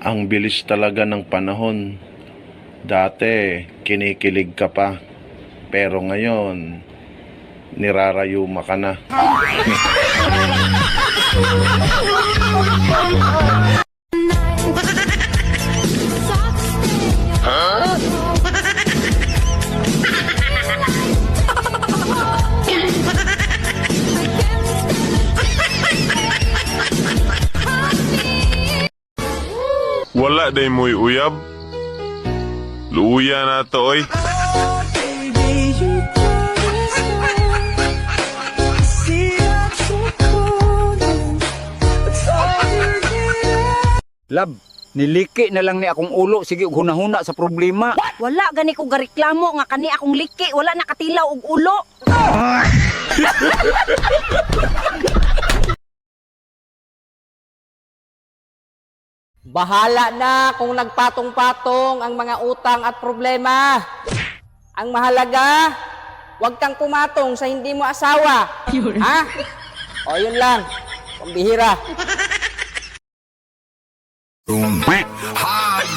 Ang bilis talaga ng panahon. Dati, kinikilig ka pa. Pero ngayon, nirarayuma ka na. Wala day mo'y uyab. Luya na to, oy. Lab, niliki na lang ni akong ulo. Sige, hunahuna sa problema. Wala gani ko gareklamo nga kani akong liki, wala nakatilaw og ulo. Bahala na kung nagpatong-patong ang mga utang at problema. Ang mahalaga, huwag kang pumatong sa hindi mo asawa. Ha? O yun lang, pambihira. Hard